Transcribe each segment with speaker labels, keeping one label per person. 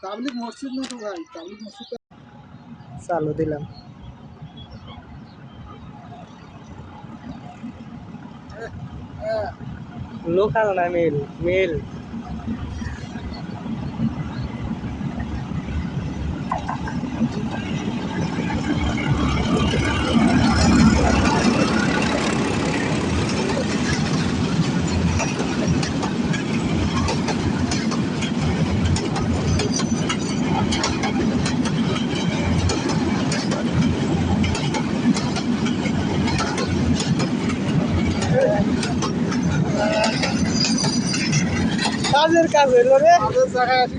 Speaker 1: তাবলিগ মসজিদ না তো ভাই, তাবলিগ মসজিদ
Speaker 2: চালু দিলাম। লোকাল না মিল মিল। কাজের কাজের রে
Speaker 1: আমাদের জায়গায় আছে।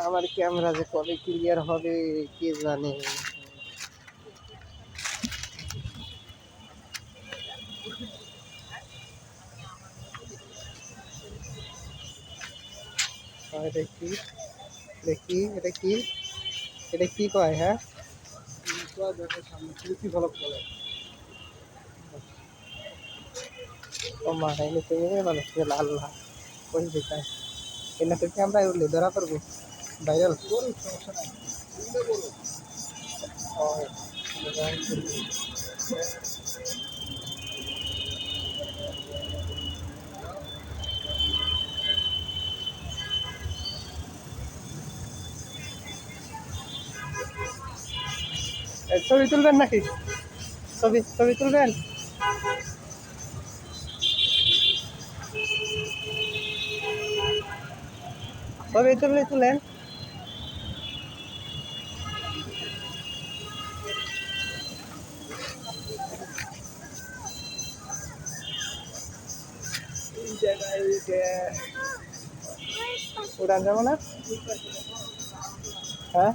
Speaker 2: আমার ক্যামেরা যে কবে ক্লিয়ার হবে কে জানে। এটা কি দেখি, এটা কি, এটা কি কয়? হ্যাঁ,
Speaker 1: দেখো সামনে কি ভালো বলে।
Speaker 2: ও মা এনে তুমি মানুষ লাল লাল কোন দিকে এনে তো ক্যামেরায় উঠলে ধরা পড়বো ভাইরাল।
Speaker 1: বলুন, সমস্যা নাই, তুমি বলো।
Speaker 2: ছবি তুলবেন নাকি? ছবি ছবি তুলবেন? ছবি তুললে তুলেন। এই জায়গায় উড়ান যাবো না? হ্যাঁ,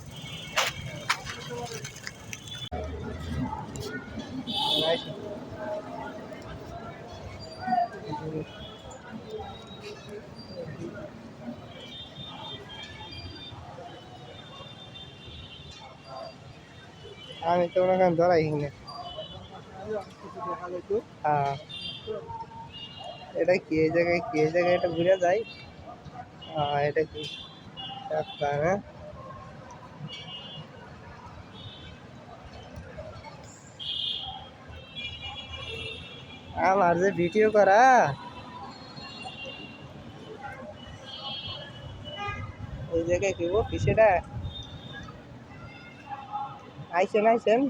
Speaker 2: আমি তো ওনাকে ধরাই না। হ্যাঁ, এটা কি এই জায়গায়, কি এই জায়গায় এটা ঘুরে যায়? হ্যাঁ, এটা কি রাস্তা? হ্যাঁ, আমার যে ভিডিও করা ওই জায়গায় কি সেটা আইসেন আইসেন।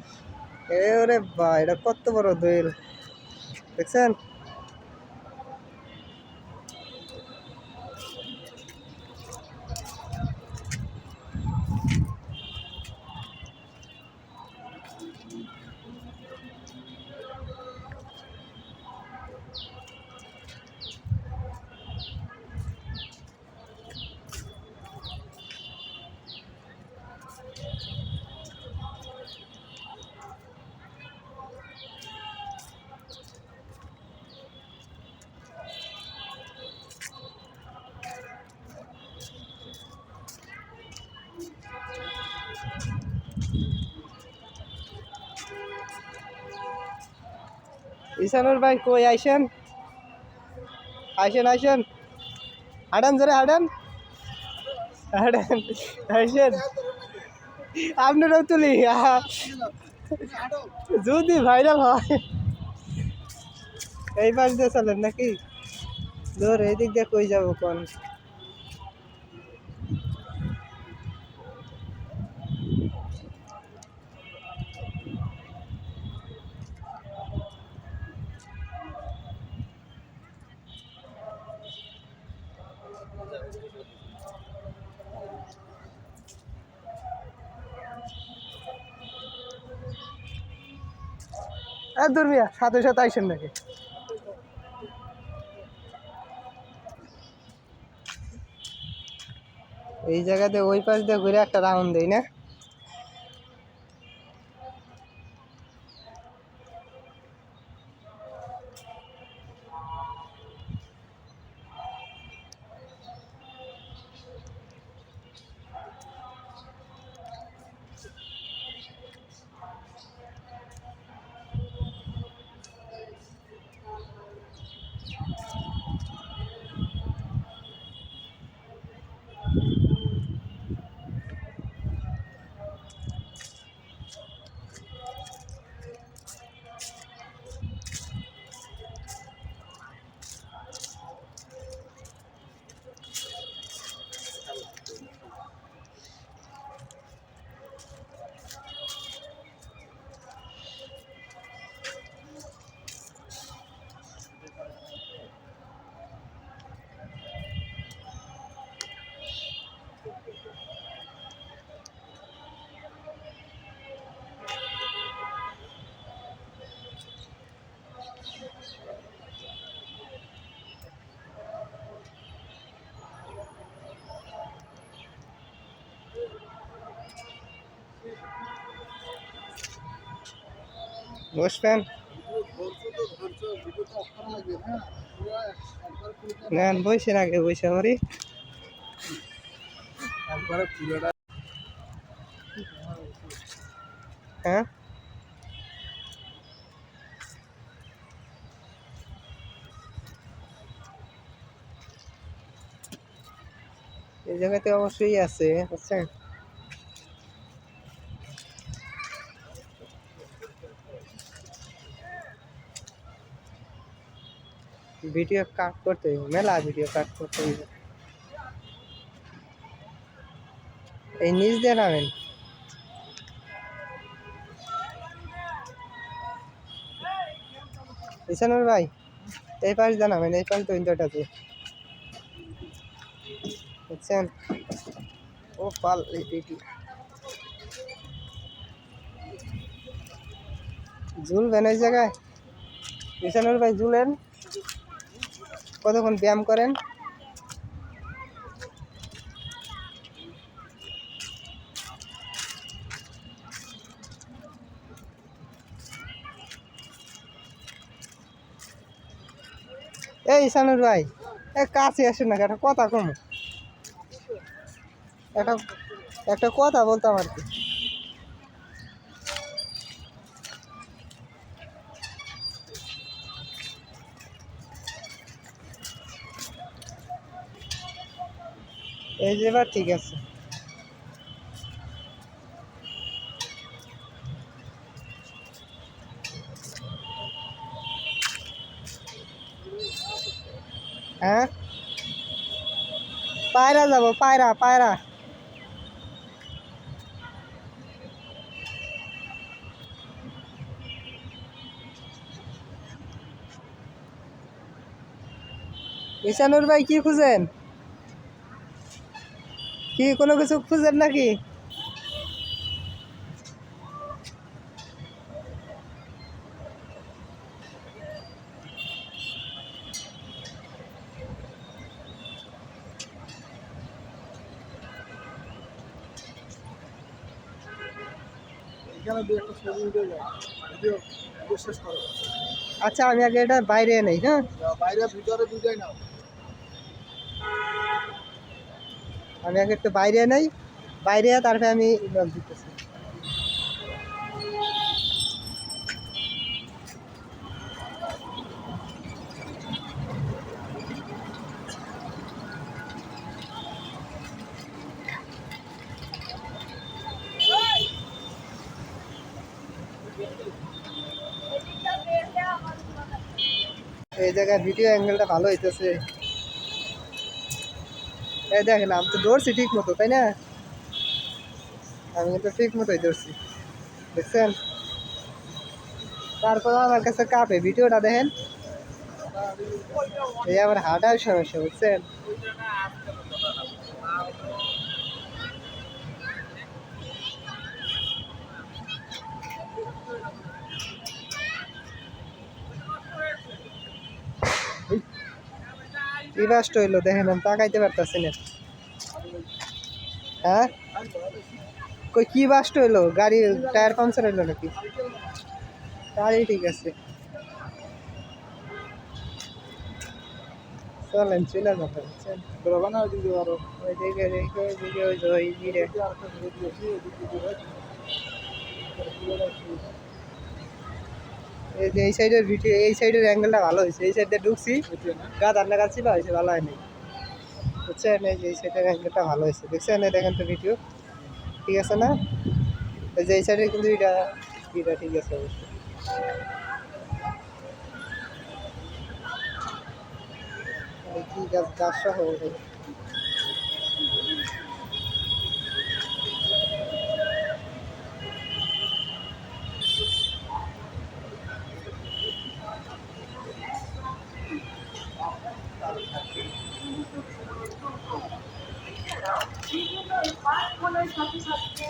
Speaker 2: এ ওরে বা, এটা কত বড় দোয়েল দেখছেন? ঈশানুর ভাই কই আইসেন? আইসেন আইসেন, হাঁটেন জোরে হাঁটেন, হাঁটেন আইসেন। আপনারাও তুলি যদি ভাইরাল হয়। এই পাশ দিয়ে চলেন নাকি? ধর এই দিক দিয়ে কই যাবো কোন? দূর মিয়া, সাথে সাথে আইসেন নাকি? এই জায়গাতে ওই পাশ দিয়ে ঘুরে একটা রাউন্ড দেই না? বসবেন
Speaker 1: ভিডিওটা অফ করা লাগবে, হ্যাঁ পুরো একবার পুরোটা
Speaker 2: নেন, বসেন আগে, বসে আমারই
Speaker 1: একবারে পুরোটা।
Speaker 2: হ্যাঁ। এই জায়গাতে অবশ্যই আছে, বুঝছেন। ভিডিও কাট করতে হইব, মেলা ভিডিও কাট করতে হইব। এই নিচ দিয়ে নামেন। ঈশানুর ভাই, এই পাশ দিয়ে নামেন, এই পাশ দুইটাতে বুঝছেন। ও পাল এটি ঝুলবেন ওই জায়গায়। ঈশানুর ভাই ঝুলেন, কতক্ষণ ব্যায়াম করেন। এই ঈশানুর ভাই, কাছে আসেন না, একটা কথা কম, একটা একটা কথা বলতাম আর কি। এই যে এবার ঠিক আছে। হ্যাঁ, পায়রা যাব, পায়রা পায়রা। ঈশানুর ভাই কি খুঁজেন? কি কোনো কিছু খুঁজেন নাকি?
Speaker 1: এখানে দিয়ে একটা ছবি উঠে যায়, ভিডিও ভিডিও শেষ করো।
Speaker 2: আচ্ছা, আমি আগে এটা বাইরে নেই। হ্যাঁ,
Speaker 1: বাইরে ভিতরে দুইটাই নাও।
Speaker 2: আমি আগে একটু বাইরে নেই, বাইরে তারপরে আমি লক দিতেছি। এই জায়গায় ভিডিও অ্যাঙ্গেলটা ভালো হইতেছে। এই দেখেন, আমি তো ধরছি ঠিক মতো, তাই না? আমি কিন্তু ঠিক মতোই ধরছি, দেখছেন। তারপর আমার কাছে কাঁপে, ভিডিওটা দেখেন। এই আমার হাঁটার সমস্যা, বুঝছেন। কি বাস্ট হইলো দেখেন, আমি তাকাইতে পারতাছি না। হ্যাঁ, কই কি বাস্ট হইলো? গাড়ি টায়ার পাংচার হইলো নাকি? গাড়ি ঠিক আছে, চলেন চলে যাবো, বুঝছেন।
Speaker 1: বেরোবে না ওইদিকে আরো।
Speaker 2: ওইদিকে রেখে ওইদিকে ওই যে ওই জিরে।
Speaker 1: আরেকটা ভিডিও দিয়েছি, ওইদিকে দিয়ে
Speaker 2: এই যে এই সাইডের ভিডিও, এই সাইডের অ্যাঙ্গেলটা ভালো হয়েছে। এই সাইডে ঢুকছি, গাছ রান্না কাটছি বা হয়েছে, ভালো হয়নি, বুঝছেন। এই যে এই সাইডের অ্যাঙ্গেলটা ভালো হয়েছে, দেখছেন। এই দেখেন তো ভিডিও ঠিক আছে না? এই যে এই সাইডে কিন্তু এটা এটা ঠিক আছে অবশ্যই। কি গাছ, গাছ সহ
Speaker 3: স্মার্টফোনের সাথে সাথে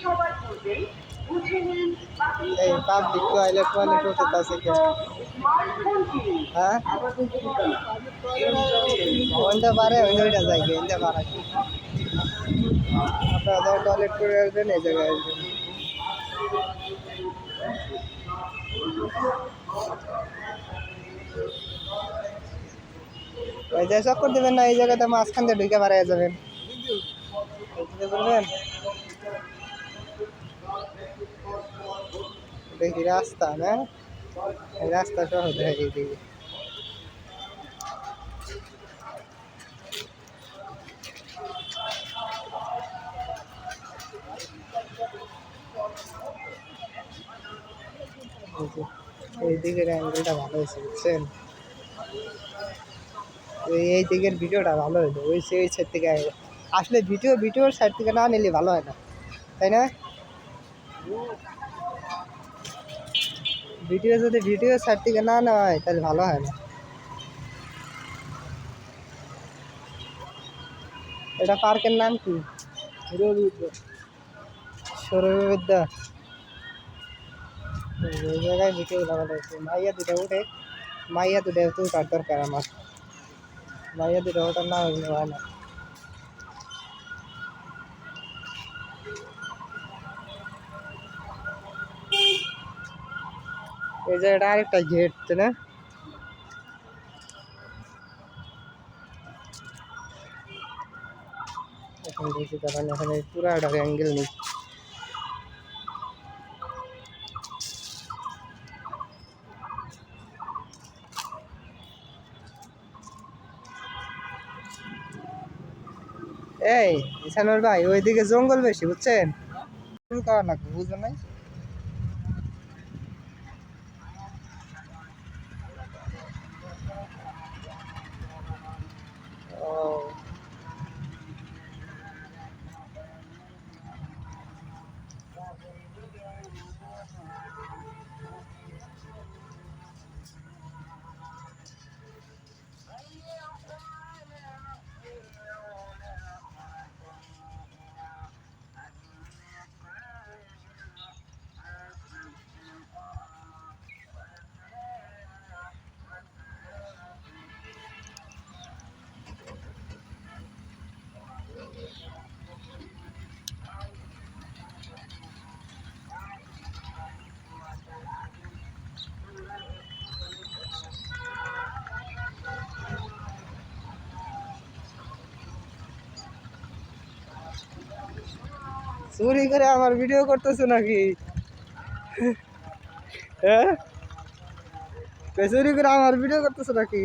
Speaker 3: সবার পূর্বেই বুঝে নিন
Speaker 2: এই পাবলিক টয়লেট টয়লেট হতে আছে কেন? হ্যাঁ, ওইটা পারে, ওইটা যাই গিয়ে ওইটা পারা। আপনারা টয়লেট করে আসবেন, এই জায়গায় আসবেন। ওই যে চক্কর দেবেন না, এই জায়গাতে মাঝখান দিয়ে ঢুকে বাড়াইয়া যাবেন। এইদিকে বলবেন দেখি রাস্তা না, এই রাস্তা সহজ হয় এইদিকে। এই দিকের অ্যাঙ্গেলটা ভালো হয়েছে বুঝছেন, এই দিকের ভিডিওটা ভালো হইলো, ওই সাইড থেকে আসলে ভিডিওর সাইড থেকে না নিলে ভালো হয় না, তাই না? ভিডিও সাইড থেকে না নেওয়া হয় তাহলে ভালো হয় না। এটা পার্কের নাম কি? সৌরবিদ্যা। ওই জায়গায় ভিডিও লাগানো হয়েছে, মাইয়া দুটা উঠে, মাইয়া দুটা উঠার দরকার আমার, মাইয়া দুটা ওঠার না হইলে হয় না। এই জায়গাটা আরেকটা গেট, তাই না? এখন দেখি তখন এখানে পুরাটা অ্যাঙ্গেল নেই। এই ইসানুর ভাই, ওইদিকে জঙ্গল বেশি বুঝছেন, করা লাগবে, বুঝলেন নাই? ও চুরি করে আমার ভিডিও করতেছো নাকি? হ্যাঁ, চুরি করে আমার ভিডিও করতেছো নাকি?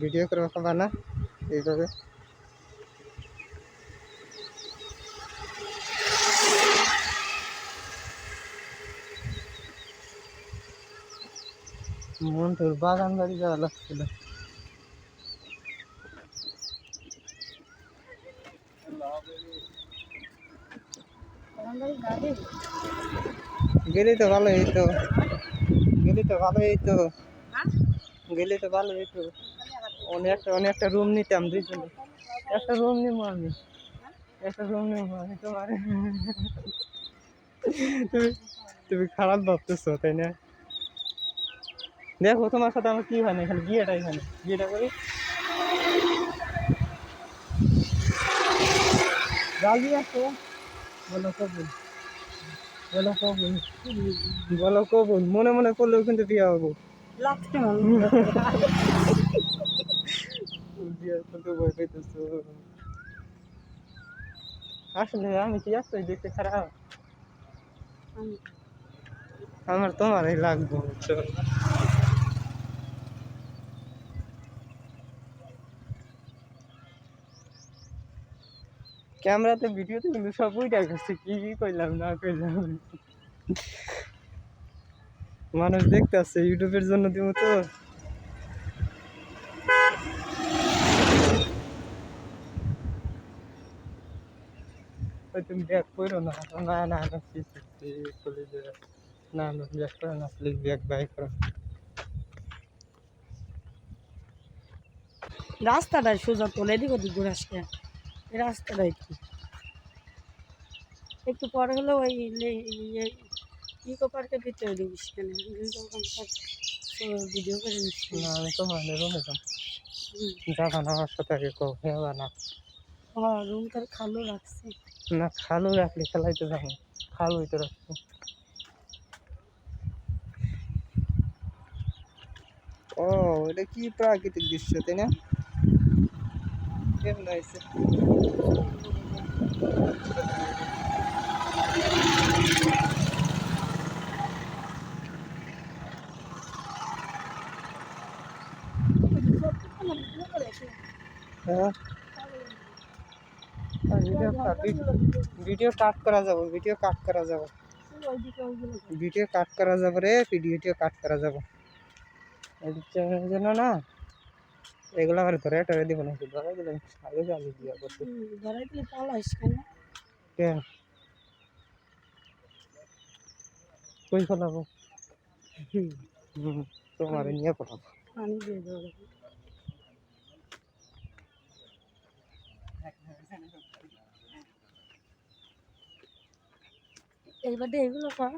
Speaker 2: ভিডিও করে পাবা না এইভাবে। মন্টুর বাগান বাড়ি যাওয়া লাগছিল। গেলে তো ভালো হইতো, গেলে তো ভালো হইতো, গেলে তো ভালো হইতো। অনেকটা রুম নিতাম দুইজনে, একটা রুম নিবো আমি, একটা রুম নিবো আমি তোমার। তুমি তুমি খারাপ ভাবতেছো তাই না? দেখো তোমার সাথে আমার কি হয় না, এখানে বিয়েটাই হয় না, বিয়েটা করি। রাজি আছো? বলো কবুল, বলো কবুল, বলো কবুল। মনে মনে করলেও কিন্তু বিয়ে হবো। বিয়ের কিন্তু ভয় পেতেছো। আসলে আমি কি আসছি দেখতে খারাপ? আমার তোমারই লাগবে, বুঝছো? ক্যামেরাতে ভিডিওতে কিন্তু সব উইটা গেছে, কি কি কইলাম না কইলাম। মানুষ দেখতে আসছে, ইউটিউবের জন্য দিব তো। ওই তুমি ব্যাগ করো না, না না না, না না ব্যাগ করো না, প্লিজ ব্যাগ বাই করো।
Speaker 4: রাস্তাটাই সোজা তোলে, এদিক ওদিক ঘুরে আসলে রাস্তাটাই কি একটু পরে হলে ওই ইকো পার্কের ভিতরে ঢুকিস কেন, ভিডিও করে নিচ্ছি।
Speaker 2: না আমি তো মানে রুমে যাম, যাবা না আমার সাথে আগে কো, হেবা না।
Speaker 4: হ্যাঁ রুম তার খালো রাখছে।
Speaker 2: না খালু রাখলে খেলাইতে যাবো, খালুই তো রাখছি। ও এটা কি প্রাকৃতিক দৃশ্য, তাই না? কেমন হয়েছে? হ্যাঁ ভিডিও কাট করা যাবে, ভিডিও কাট করা যাবে, ভিডিও কাট করা যাবে রে, ভিডিও কাট করা যাবে। যেন না এগুলো আমার ধরে টরে দিব না, ধরে দিলে আগে যাবি বিয়া করতে।
Speaker 4: ধরাই দিলে পালাইস কেন?
Speaker 2: কেন কই ফেলাবো? তোমার নিয়ে পড়াবো।
Speaker 4: পানি দিয়ে ধরে এইবার এগুলো কর,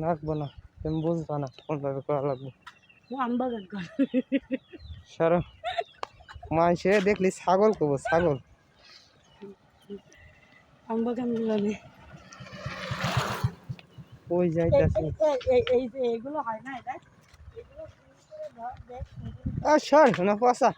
Speaker 2: লাগবো না, তুমি বুঝবা না কোনভাবে করা লাগবে।
Speaker 4: আম বাগান কর।
Speaker 2: সারা মাইসে দেখলি ছাগল কব, ছাগল।
Speaker 4: আম বাগান গুলো নেই,
Speaker 2: ওই যাইতেছে।
Speaker 4: এই যে এগুলো হয় না, এটা এগুলো করে ধর দেখ।
Speaker 2: আর সর না পয়সা।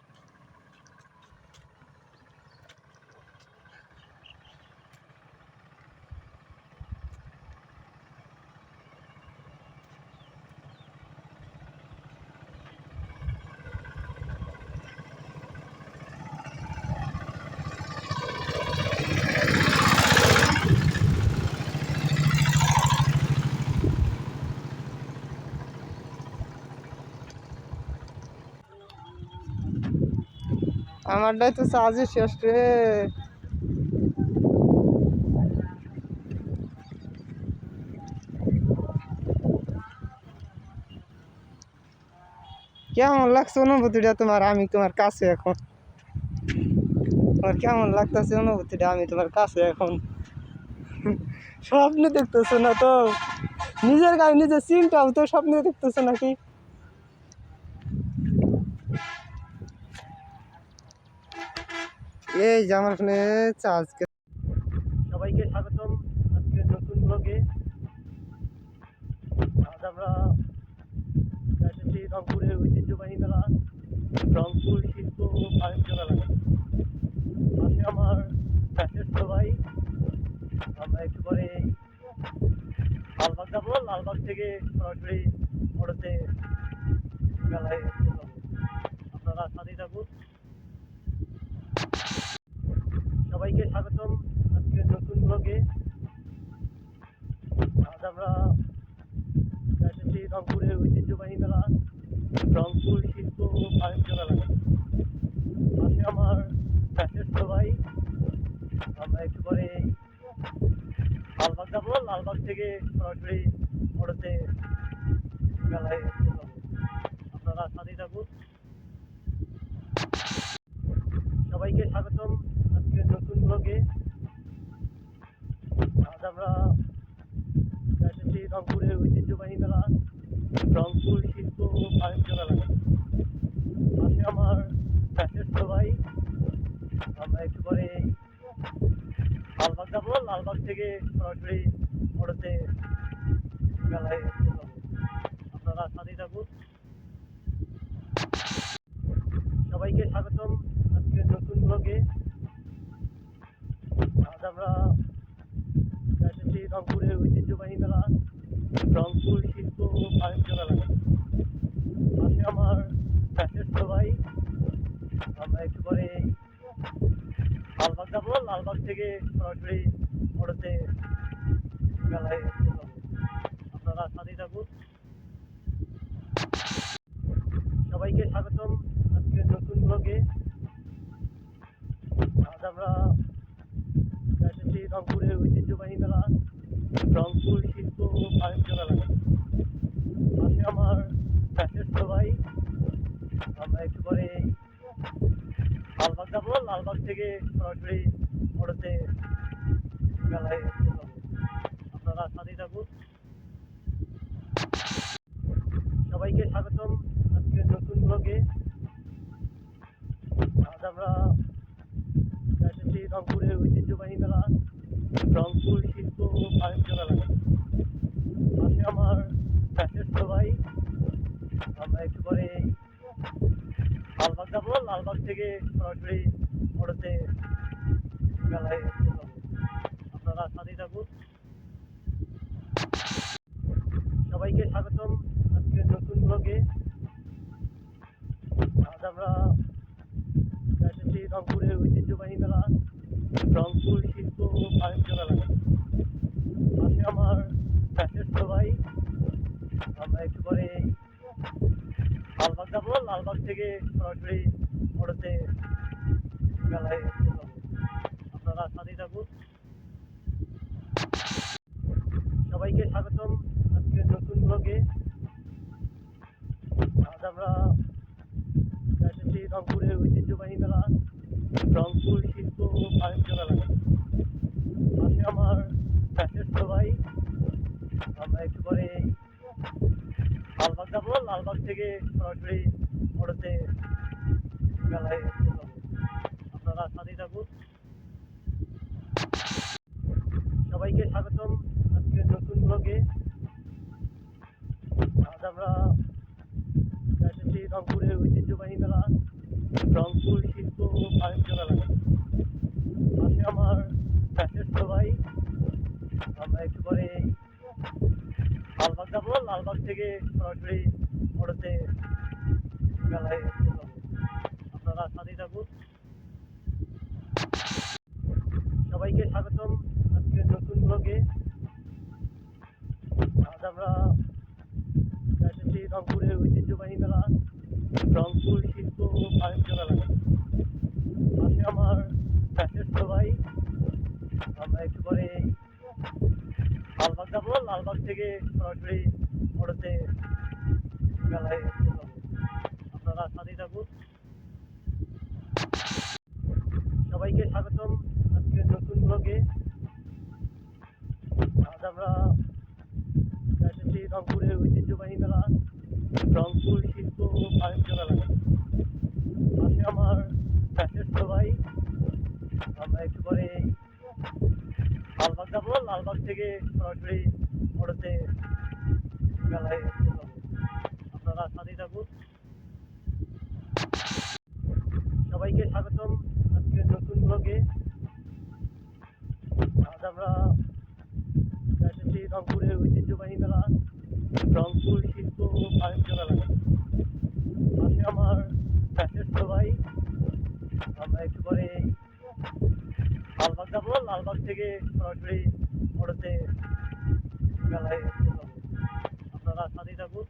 Speaker 2: আমারটাই তো চার্জই শেষ রে। কেমন লাগছে অনুভূতিটা তোমার? আমি তোমার কাছে এখন, তোমার কেমন লাগতেছে অনুভূতিটা? আমি তোমার কাছে এখন, স্বপ্নে দেখতেছো না তো? নিজের গায়ে নিজের চিন্তাও তো স্বপ্নে দেখতেছো নাকি? এই যে আমার ফোনে চার্জ। সবাইকে স্বাগতম আজকে নতুন ব্লগে। আজ আমরা যাচ্ছি রংপুরের ঐতিহ্যবাহী মেলা, রংপুর শিল্প ও বাণিজ্য মেলা। পাশে আমার ছোট ভাই। আমরা একটু পরে লালবাগ যাবো, লালবাগ থেকে সরাসরি অটোতে মেলায় যাবো। আপনারা সাথে থাকুন। সবাইকে স্বাগতম আজকে নতুন ব্লগে। আজ আমরা যাচ্ছি রংপুরের ঐতিহ্যবাহী মেলা, রংপুর শিল্প ও বাণিজ্য মেলা। পাশে আমার ছোট ভাই। আমরা একটু পরে লালবাগ যাবো, লালবাগ থেকে সরাসরি অটোতে মেলায় যাবো। আপনারা সাথে থাকুন। সবাইকে স্বাগতম আজকে নতুন ব্লগে। আজ আমরা যাচ্ছি রংপুরের ঐতিহ্যবাহী মেলা,
Speaker 5: রংপুর শিল্প ও বাণিজ্য মেলা। পাশে আমার প্যাকেজ ভাই, আমরা একটু পরে লালবাগ যাবো, লালবাগ থেকে সরাসরি অটোতে মেলায় যাবো। আপনারা সাথেই থাকুন। সবাইকে স্বাগতম আজকের নতুন ব্লগে। আজ আমরা যাচ্ছি রংপুরের ঐতিহ্যবাহী মেলা, রংপুর শিল্প ও বাণিজ্য মেলা। পাশে আমার প্যাকেজ ভাই, আমরা একটু পরে লালবাগ যাবো, লালবাগ থেকে সরাসরি অটোতে মেলায় যাবো। আপনারা সাথেই থাকুন। সবাইকে স্বাগতম আজকের নতুন ব্লগে। আজ আমরা যাচ্ছি রংপুরের ঐতিহ্যবাহী মেলা, রংপুর শিল্প ও বাণিজ্য মেলা। পাশে আমার প্যাকেজ ভাই, আমরা একটু পরে লালবাগ যাবো, লালবাগ থেকে সরাসরি অটোতে মেলায় যাবো। আপনারা সাথেই থাকুন। সবাইকে স্বাগতম আজকের নতুন ব্লগে। আজ আমরা যাচ্ছি রংপুরের ঐতিহ্যবাহী মেলা, রংপুর শিল্প ও বাণিজ্য মেলা। পাশে আমার প্যাকেজ ভাই, আমরা একটু পরে লালবাগ যাবো, লালবাগ থেকে সরাসরি অটোতে মেলায় যাবো। আপনারা সাথেই থাকুন। সবাইকে স্বাগতম আজকের নতুন ব্লগে। আজ আমরা যাচ্ছি রংপুরের ঐতিহ্যবাহী মেলা, রংপুর শিল্প ও বাণিজ্য মেলা। পাশে আমার প্যাকেজ ভাই, আমরা একটু পরে লালবাগ যাবো, লালবাগ থেকে সরাসরি অটোতে মেলায় যাবো। আপনারা সাথেই থাকুন। সবাইকে স্বাগতম আজকের নতুন ব্লগে। আজ আমরা যাচ্ছি রংপুরের ঐতিহ্যবাহী মেলা, রংপুর শিল্প ও বাণিজ্য মেলা। পাশে আমার প্যাকেজ ভাই, আমরা একটু পরে লালবাগ যাবো, লালবাগ থেকে সরাসরি অটোতে মেলায় যাবো। আপনারা সাথেই থাকুন। সবাইকে স্বাগতম আজকের নতুন ব্লগে। আজ আমরা যাচ্ছি রংপুরের ঐতিহ্যবাহী মেলা, রংপুর শিল্প ও বাণিজ্য মেলা। পাশে আমার প্যাকেজ ভাই, আমরা একটু পরে লালবাগ যাবো, লালবাগ থেকে সরাসরি অটোতে মেলায় যাবো। আপনারা সাথেই থাকুন। সবাইকে স্বাগতম আজকের নতুন ব্লগে। আজ আমরা যাচ্ছি রংপুরের ঐতিহ্যবাহী মেলা, রংপুর শিল্প ও বাণিজ্য মেলা। পাশে আমার প্যাকেজ ভাই, আমরা একটু পরে লালবাগ যাবো, লালবাগ থেকে সরাসরি অটোতে মেলায় যাবো। আপনারা সাথেই থাকুন। সবাইকে স্বাগতম আজকের নতুন ব্লগে। আজ আমরা যাচ্ছি রংপুরের ঐতিহ্যবাহী মেলা, রংপুর শিল্প ও বাণিজ্য মেলা। পাশে আমার প্যাকেজ ভাই, আমরা একটু পরে লালবাগ যাবো, লালবাগ থেকে সরাসরি অটোতে মেলায় যাবো। আপনারা সাথেই থাকুন। সবাইকে স্বাগতম আজকের নতুন ব্লগে। আজ আমরা যাচ্ছি রংপুরের ঐতিহ্যবাহী মেলা, রংপুর শিল্প ও বাণিজ্য মেলা। পাশে আমার প্যাকেজ ভাই, আমরা একটু পরে লালবাগ যাবো, লালবাগ থেকে সরাসরি অটোতে মেলায় যাবো। আপনারা সাথেই থাকুন।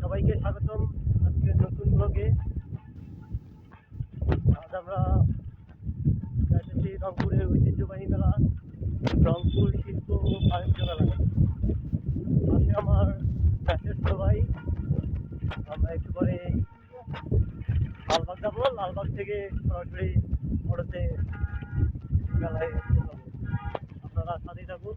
Speaker 5: সবাইকে স্বাগতম আজকের নতুন ব্লগে। আজ আমরা যাচ্ছি রংপুরের ঐতিহ্যবাহী মেলা, রংপুর শিল্প ও বাণিজ্য মেলা। পাশে আমার প্যাকেজ ভাই, আমরা একটু পরে লালবাগ যাবো, লালবাগ থেকে সরাসরি অটোতে মেলায় যাবো। আপনারা সাথেই থাকুন।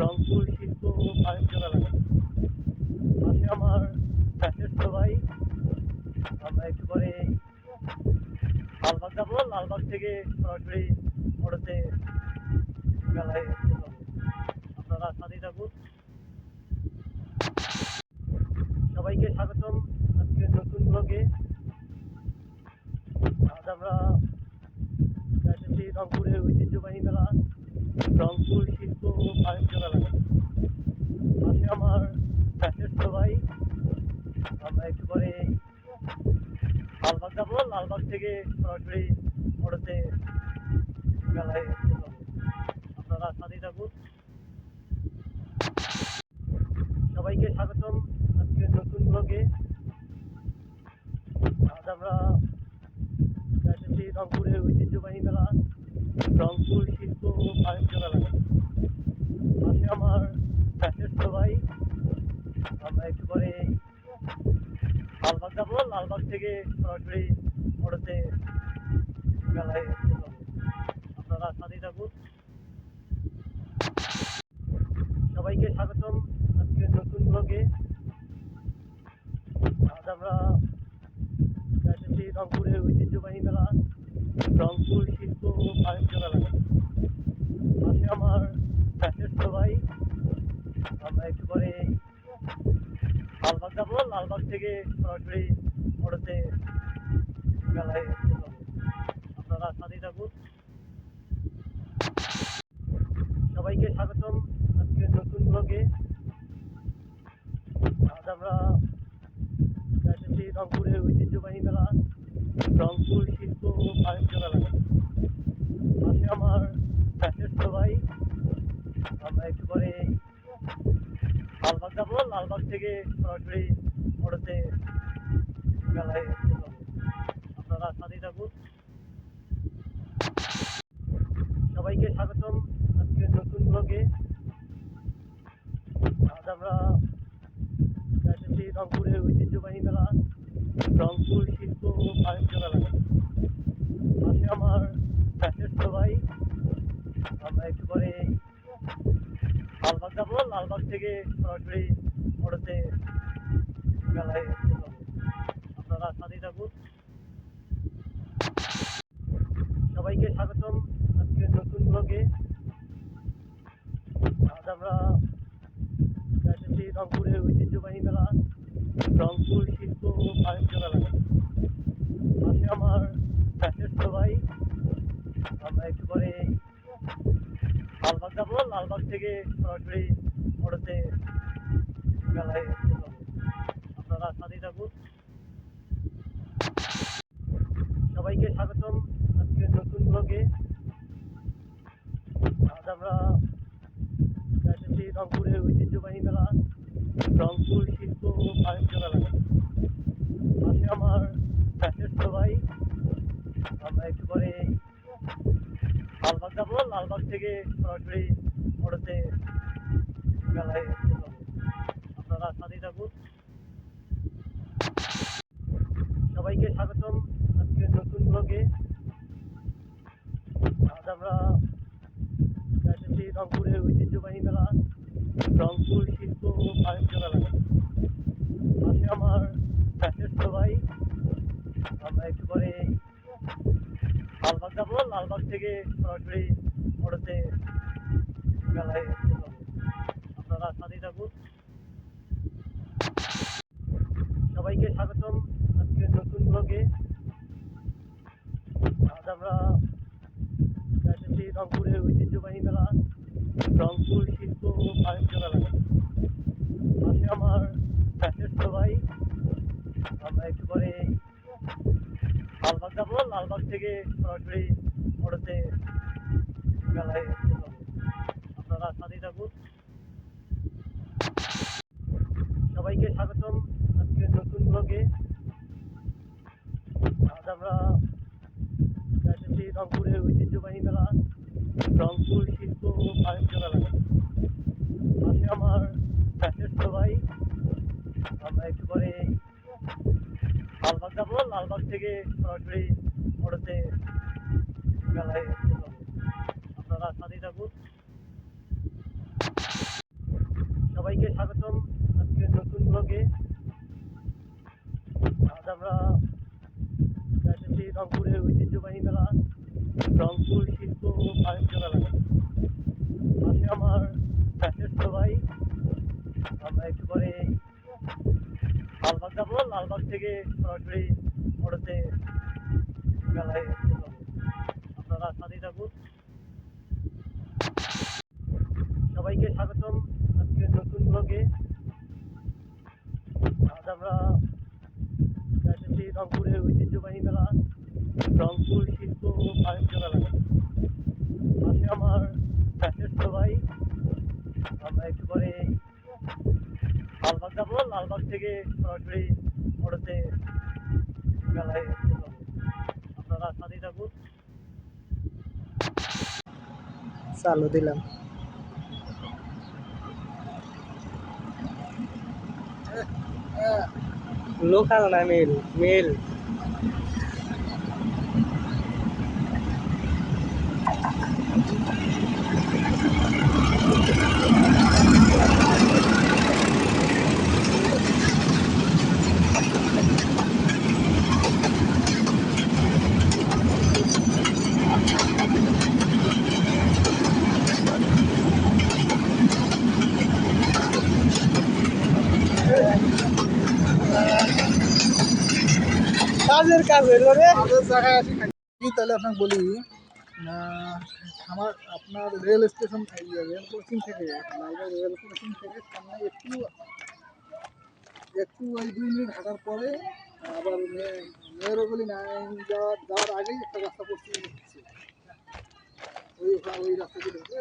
Speaker 5: রংপুর শিল্প বাণিজ্য মেলা। পাশে আমার জ্যেষ্ঠ ভাই, আমরা একটু পরে লালবাগ যাবো, লালবাগ থেকে সরাসরি অটোতে মেলায় যাবো। আপনারা সাথেই থাকুন। সবাইকে স্বাগতম আজকের নতুন ব্লগে। আজ আমরা যাচ্ছি রংপুরের ঐতিহ্যবাহী মেলা, রংপুর শিল্প বাণিজ্য মেলা। পাশে আমার জ্যেষ্ঠ ভাই, আমরা একটু পরে লালবাগ যাবো, লালবাগ থেকে সরাসরি অটোতে মেলায় যাবো। আপনারা সাথেই থাকুন। সবাইকে স্বাগতম আজকের নতুন ব্লগে। আজ আমরা যাচ্ছি রংপুরের ঐতিহ্যবাহী মেলা, রংপুর শিল্প বাণিজ্য মেলা। পাশে আমার জ্যেষ্ঠ ভাই, আমরা একটু পরে লালবাগ যাবো, লালবাগ থেকে সরাসরি অটোতে মেলায় যাবো। আপনারা সাথেই থাকুন। সবাইকে স্বাগতম আজকের নতুন ব্লগে। আজ আমরা যাচ্ছি রংপুরের ঐতিহ্যবাহী মেলা, রংপুর শিল্প বাণিজ্য মেলা। পাশে আমার জ্যেষ্ঠ ভাই, আমরা একটু পরে লালবাগ যাবো, লালবাগ থেকে সরাসরি অটোতে মেলায় যাবো। আপনারা সাথেই থাকুন। সবাইকে স্বাগতম আজকের নতুন ব্লগে। আজ আমরা যাচ্ছি রংপুরের ঐতিহ্যবাহী মেলা, রংপুর শিল্প বাণিজ্য মেলা। পাশে আমার জ্যেষ্ঠ ভাই, আমরা একটু পরে লালবাগ যাবো, লালবাগ থেকে সরাসরি অটোতে মেলায় যাবো। আপনারা সাথেই থাকুন। সবাইকে স্বাগতম আজকের নতুন ব্লগে। আজ আমরা যাচ্ছি রংপুরের ঐতিহ্যবাহী মেলা, রংপুর শিল্প বাণিজ্য মেলা। পাশে আমার জ্যেষ্ঠ ভাই, আমরা একটু পরে লালবাগ যাবো, লালবাগ থেকে সরাসরি অটোতে মেলায় যাবো। আপনারা সাথেই থাকুন। সবাইকে স্বাগতম আজকের নতুন ব্লগে। আজ আমরা যাচ্ছি রংপুরের ঐতিহ্যবাহী মেলা, রংপুর শিল্প বাণিজ্য মেলা। পাশে আমার জ্যেষ্ঠ ভাই, আমরা একটু পরে লালবাগ যাবো, লালবাগ থেকে সরাসরি অটোতে মেলায় যাবো। আপনারা সাথেই থাকুন। সবাইকে স্বাগতম আজকের নতুন ব্লগে। আজ আমরা যাচ্ছি রংপুরের ঐতিহ্যবাহী মেলা, রংপুর শিল্প বাণিজ্য মেলা। পাশে আমার জ্যেষ্ঠ ভাই, আমরা একটু পরে লালবাগ যাবো, লালবাগ থেকে সরাসরি অটোতে মেলায় যাবো। আপনারা সাথেই থাকুন। সবাইকে স্বাগতম আজকের নতুন ব্লগে। আজ আমরা যাচ্ছি রংপুরের ঐতিহ্যবাহী মেলা, রংপুর শিল্প বাণিজ্য মেলা। পাশে আমার জ্যেষ্ঠ ভাই, আমরা একটু পরে লালবাগ যাবো, লালবাগ থেকে সরাসরি অটোতে মেলায় যাবো। আপনারা সাথেই থাকুন। সবাইকে স্বাগতম আজকের নতুন ব্লগে। আজ আমরা যাচ্ছি রংপুরের ঐতিহ্যবাহী মেলা, রংপুর শিল্প বাণিজ্য মেলা। পাশে আমার জ্যেষ্ঠ ভাই, আমরা একটু পরে লালবাগ যাবো, লালবাগ থেকে সরাসরি অটোতে মেলায় যাবো। আপনারা সাথেই থাকুন। সবাইকে স্বাগতম আজকের নতুন ব্লগে। আজ আমরা যাচ্ছি রংপুরের ঐতিহ্যবাহী মেলা, রংপুর শিল্প বাণিজ্য মেলা। পাশে আমার জ্যেষ্ঠ ভাই, আমরা একটু পরে লালবাগ যাবো, লালবাগ থেকে সরাসরি অটোতে মেলায় যাবো। আপনারা সাথেই থাকুন। সবাইকে স্বাগতম আজকে নতুন ব্লগে। আজ আমরা যাচ্ছি রংপুরের ঐতিহ্যবাহী মেলা, রংপুর শিল্প ও বাণিজ্য মেলা। পাশে আমার ফ্যাশন ভাই। আমরা একটু পরে লালবাগ যাবো, লালবাগ থেকে সরাসরি অটোতে মেলায় যাবো। আপনারা সাথেই থাকুন। সবাইকে স্বাগতম আজকে নতুন ব্লগে। আজ আমরা যাচ্ছি রংপুরের ঐতিহ্যবাহী মেলা, রংপুর শিল্প ও বাণিজ্য মেলা। পাশে আমার ফ্যাশন ভাই। আমরা একটু পরে লালবাগ যাবো, লালবাগ থেকে সরাসরি অটোতে মেলায় যাবো। আপনারা সাথেই থাকুন।
Speaker 2: চালু দিলাম। লোকাল না মেল মেল। কাজের কাজ হইল রে।
Speaker 1: আমাদের জায়গায় আসি খাই তাহলে আপনাকে বলি আমার আপনার রেল স্টেশন রেল ক্রসিং থেকে লালবাগ রেল ক্রসিং থেকে সামনে একটু একটু ওই 2 মিনিট হাঁটার পরে আবার মেয়েরও বলি না যাওয়ার আগেই একটা রাস্তা পড়ছে ওই রাস্তাটি ঢুকে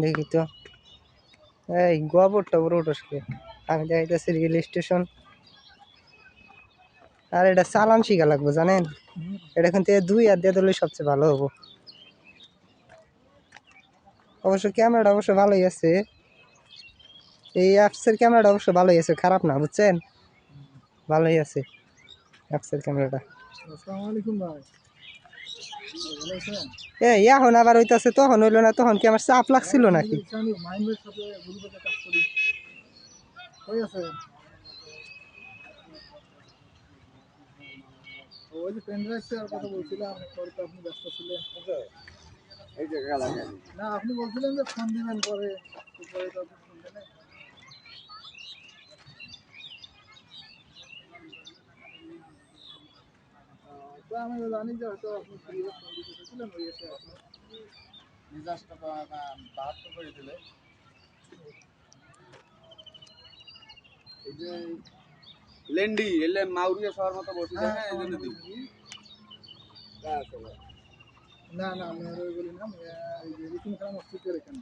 Speaker 2: দেখি তো এই গোয়াবর টবর উঠোসকে আমি দেখাইতেছি রেল স্টেশন। আর এটা চালান শিখা লাগবে জানেন, এটা কিন্তু 2 হাত দিয়ে দিলে সবচেয়ে ভালো হবো। অবশ্য ক্যামেরাটা অবশ্য ভালোই আছে, এই অ্যাপসের ক্যামেরাটা অবশ্য ভালোই আছে, খারাপ না বুঝছেন, ভালোই আছে অ্যাপসের ক্যামেরাটা।
Speaker 1: আসসালামু আলাইকুম ভাই, ভালো আছেন?
Speaker 2: এখন আবার হইতাছে, তখন হইলো না, তখন কি আমার চাপ লাগছিল নাকি?
Speaker 1: আমি মাইন্ডের সাথে গ্রুপে কাজ করি। হয়ে আছে ওই যে পেন ড্রাইভটার কথা বলছিলাম, পরে তো আপনি ব্যস্ত ছিলেন। এই যে না আপনি বলছিলেন যে ফোন দিবেন পরে, পরে তো আপনি ফোন দেন। তো আমি জানি যে হয়তো আপনি ফ্রি ফোন দিতে চেয়েছিলেন, ওই এসে আপনি মেজাজটা বাহাত্তর করে দিলে। এই যে লেন্ডি এলে মাউরিয়া শহর মতো বসে যায় না, এই জন্য দিই। না না আমি আর ওই বলি না, এই যে রিসিং খারাপ মসজিদের এখানে।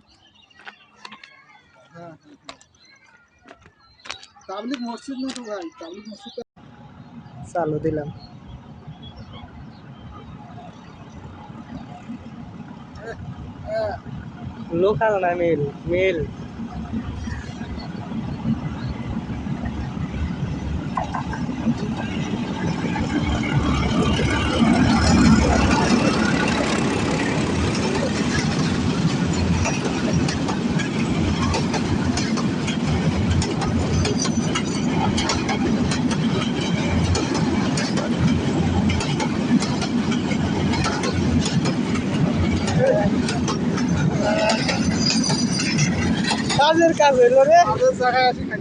Speaker 1: হ্যাঁ হ্যাঁ হ্যাঁ, তাবলিগ মসজিদ না তো ভাই, তাবলিগ মসজিদটা
Speaker 2: চালু দিলাম। লোকাল না মেল মেল। কাজের কাজ হইল রে।
Speaker 1: আমাদের জায়গায় আসি খাই।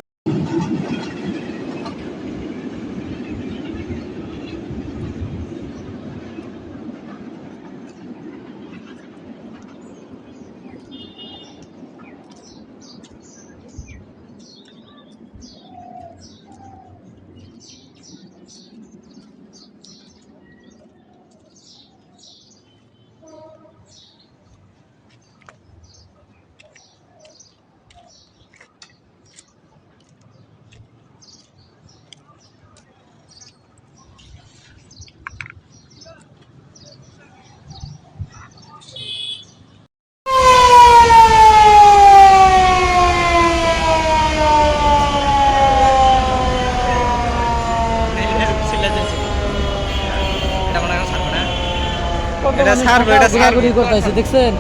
Speaker 2: এটা ছাড়বো, এটা ছাড়বো।
Speaker 6: ঘোরাঘুরি করতেছে দেখছেন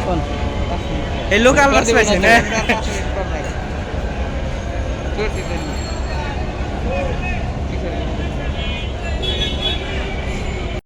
Speaker 6: কোন
Speaker 2: এই লোকাল মাছ পাইছে না?